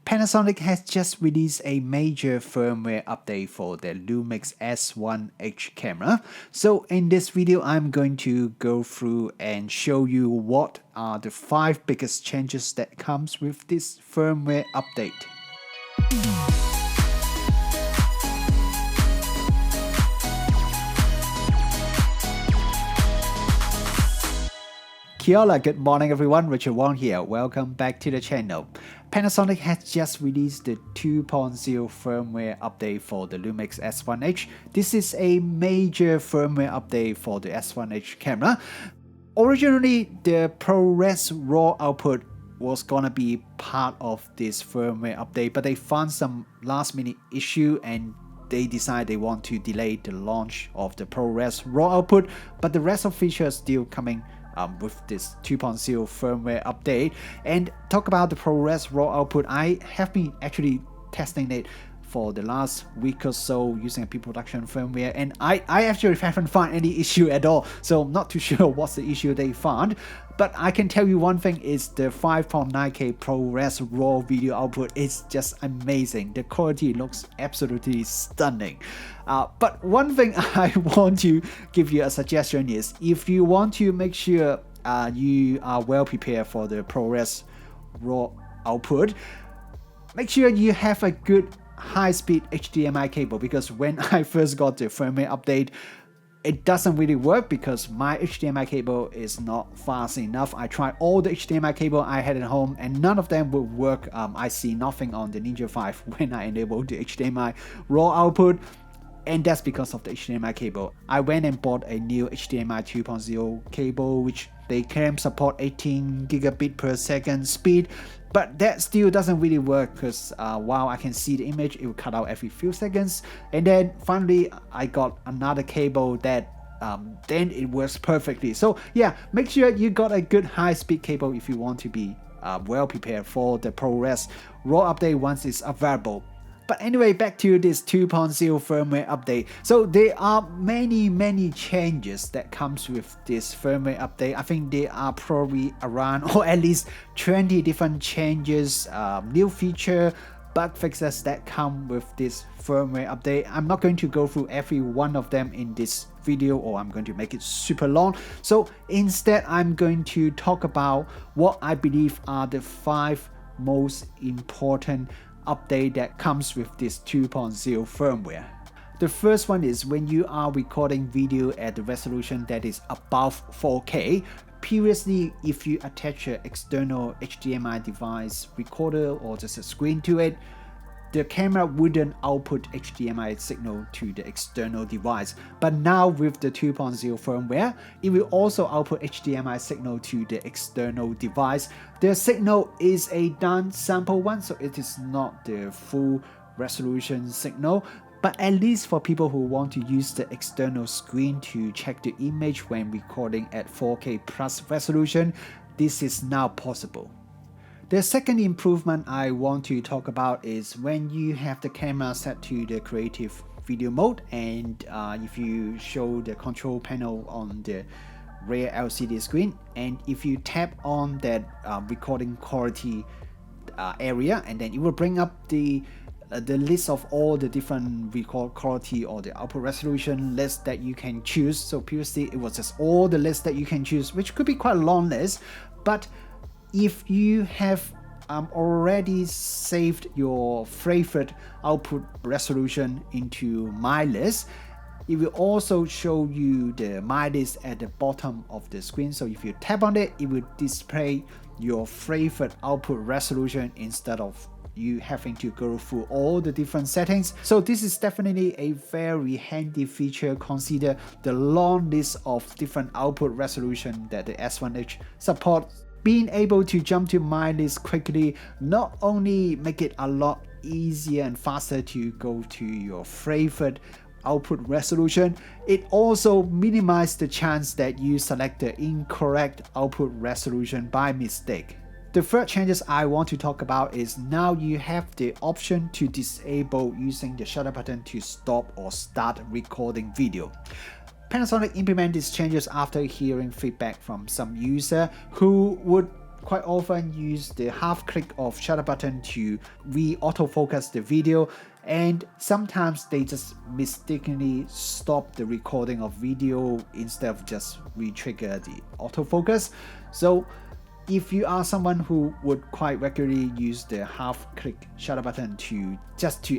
Panasonic has just released a major firmware update for the Lumix S1H camera. So in this video, I'm going to go through and show you what are the 5 biggest changes that comes with this firmware update. Kia ora, good morning everyone, Richard Wong here. Welcome back to the channel. Panasonic has just released the 2.0 firmware update for the Lumix S1H. This is a major firmware update for the S1H camera. Originally, the ProRes Raw output was gonna be part of this firmware update, but they found some last minute issue and they decided they want to delay the launch of the ProRes Raw output, but the rest of features are still coming with this 2.0 firmware update. And talk about the ProRes Raw output, I have been actually testing it for the last week or so using a pre-production firmware, and I actually haven't found any issue at all, so I'm not too sure what's the issue they found. But I can tell you one thing is the 5.9K ProRes Raw video output is just amazing. The quality looks absolutely stunning. But one thing I want to give you a suggestion is, if you want to make sure you are well prepared for the ProRes Raw output, make sure you have a good high-speed HDMI cable, because when I first got the firmware update, it doesn't really work because my HDMI cable is not fast enough. I tried all the HDMI cable I had at home and none of them would work. I see nothing on the Ninja 5 when I enable the HDMI raw output, and that's because of the HDMI cable. I went and bought a new HDMI 2.0 cable, which they claim support 18 gigabit per second speed, but that still doesn't really work because while I can see the image, it will cut out every few seconds. And then finally I got another cable that then it works perfectly. So yeah, make sure you got a good high-speed cable if you want to be well prepared for the ProRes Raw update once it's available. But anyway, back to this 2.0 firmware update. So there are many changes that comes with this firmware update. I think there are probably around, or at least 20 different changes, new feature, bug fixes that come with this firmware update. I'm not going to go through every one of them in this video, or I'm going to make it super long. So instead, I'm going to talk about what I believe are the 5 most important update that comes with this 2.0 firmware. The first one is when you are recording video at the resolution that is above 4K. Previously, if you attach an external HDMI device recorder or just a screen to it, the camera wouldn't output HDMI signal to the external device. But now with the 2.0 firmware, it will also output HDMI signal to the external device. The signal is a downsample one, so it is not the full resolution signal. But at least for people who want to use the external screen to check the image when recording at 4K plus resolution, this is now possible. The second improvement I want to talk about is when you have the camera set to the creative video mode, and if you show the control panel on the rear LCD screen, and if you tap on that recording quality area, and then it will bring up the list of all the different record quality or the output resolution list that you can choose. So previously it was just all the lists that you can choose, which could be quite a long list, but if you have already saved your favorite output resolution into My List, it will also show you the My List at the bottom of the screen. So if you tap on it, it will display your favorite output resolution instead of you having to go through all the different settings. So this is definitely a very handy feature. Consider the long list of different output resolution that the S1H supports. Being able to jump to My List quickly not only make it a lot easier and faster to go to your favorite output resolution, it also minimizes the chance that you select the incorrect output resolution by mistake. The third changes I want to talk about is now you have the option to disable using the shutter button to stop or start recording video. Panasonic implemented these changes after hearing feedback from some user who would quite often use the half click of shutter button to re-autofocus the video, and sometimes they just mistakenly stop the recording of video instead of just re-trigger the autofocus. So if you are someone who would quite regularly use the half click shutter button to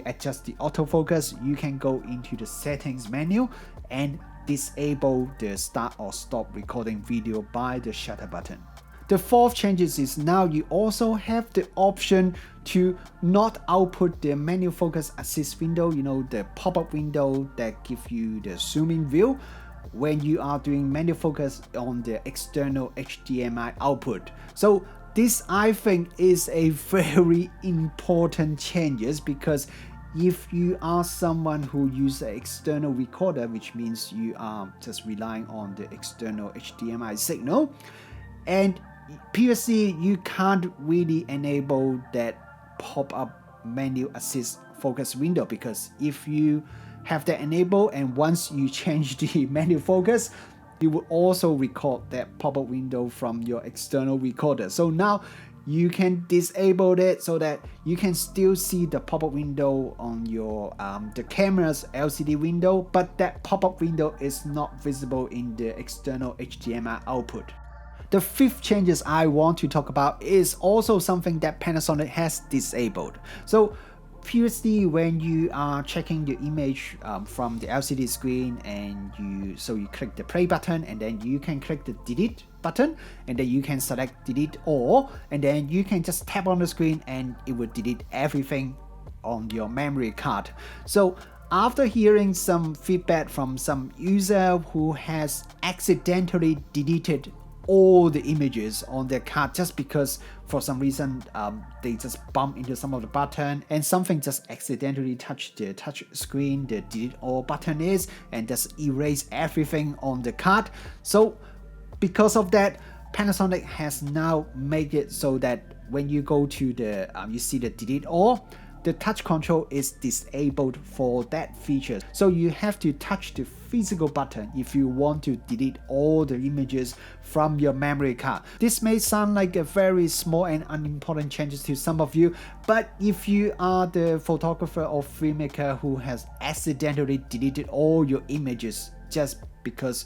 adjust the autofocus, you can go into the settings menu and disable the start or stop recording video by the shutter button. The fourth changes is now you also have the option to not output the manual focus assist window, the pop-up window that gives you the zooming view when you are doing manual focus on the external HDMI output. So this, I think, is a very important changes, because if you are someone who uses an external recorder, which means you are just relying on the external HDMI signal, and previously you can't really enable that pop-up menu assist focus window, because if you have that enabled and once you change the menu focus, you will also record that pop-up window from your external recorder. So now you can disable it so that you can still see the pop-up window on your the camera's LCD window, but that pop-up window is not visible in the external HDMI output. The fifth changes I want to talk about is also something that Panasonic has disabled. So previously, when you are checking the image from the LCD screen, and you click the play button, and then you can click the delete button, and then you can select delete all, and then you can just tap on the screen and it will delete everything on your memory card. So after hearing some feedback from some user who has accidentally deleted all the images on their card just because for some reason they just bump into some of the button and something just accidentally touched the touch screen, the delete all button is, and just erase everything on the card. So because of that, Panasonic has now made it so that when you go to the you see the delete all, the touch control is disabled for that feature. So you have to touch the physical button if you want to delete all the images from your memory card. This may sound like a very small and unimportant changes to some of you, but if you are the photographer or filmmaker who has accidentally deleted all your images just because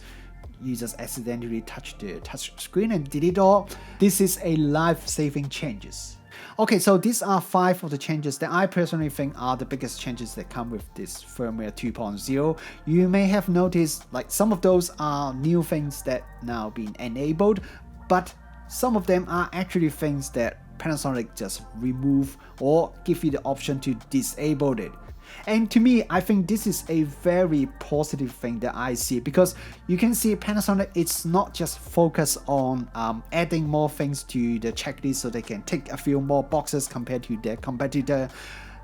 you just accidentally touch the touch screen and delete all, this is a life-saving changes. Okay, so these are 5 of the changes that I personally think are the biggest changes that come with this Firmware 2.0. You may have noticed like some of those are new things that now been enabled, but some of them are actually things that Panasonic just remove or give you the option to disable it. And to me, I think this is a very positive thing that I see, because you can see Panasonic, it's not just focused on adding more things to the checklist so they can tick a few more boxes compared to their competitor.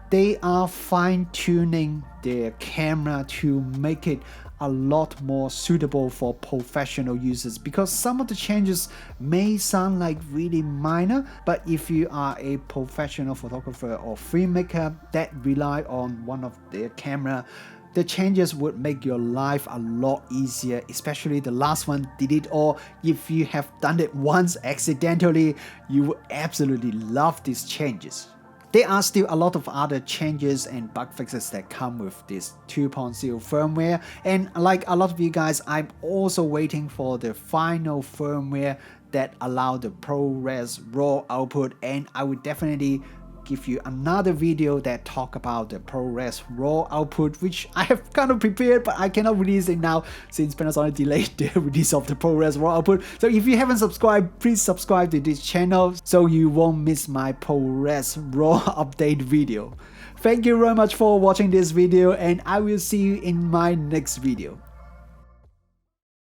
They are fine-tuning their camera to make it a lot more suitable for professional users, because some of the changes may sound like really minor, but if you are a professional photographer or filmmaker that rely on one of their camera, the changes would make your life a lot easier, especially the last one, delete all. If you have done it once accidentally, you will absolutely love these changes. There are still a lot of other changes and bug fixes that come with this 2.0 firmware, and like a lot of you guys, I'm also waiting for the final firmware that allow the ProRes Raw output, and I will definitely give you another video that talk about the ProRes Raw output, which I have kind of prepared, but I cannot release it now since Panasonic delayed the release of the ProRes Raw output. So if you haven't subscribed, please subscribe to this channel so you won't miss my ProRes Raw update video. Thank you very much for watching this video, and I will see you in my next video.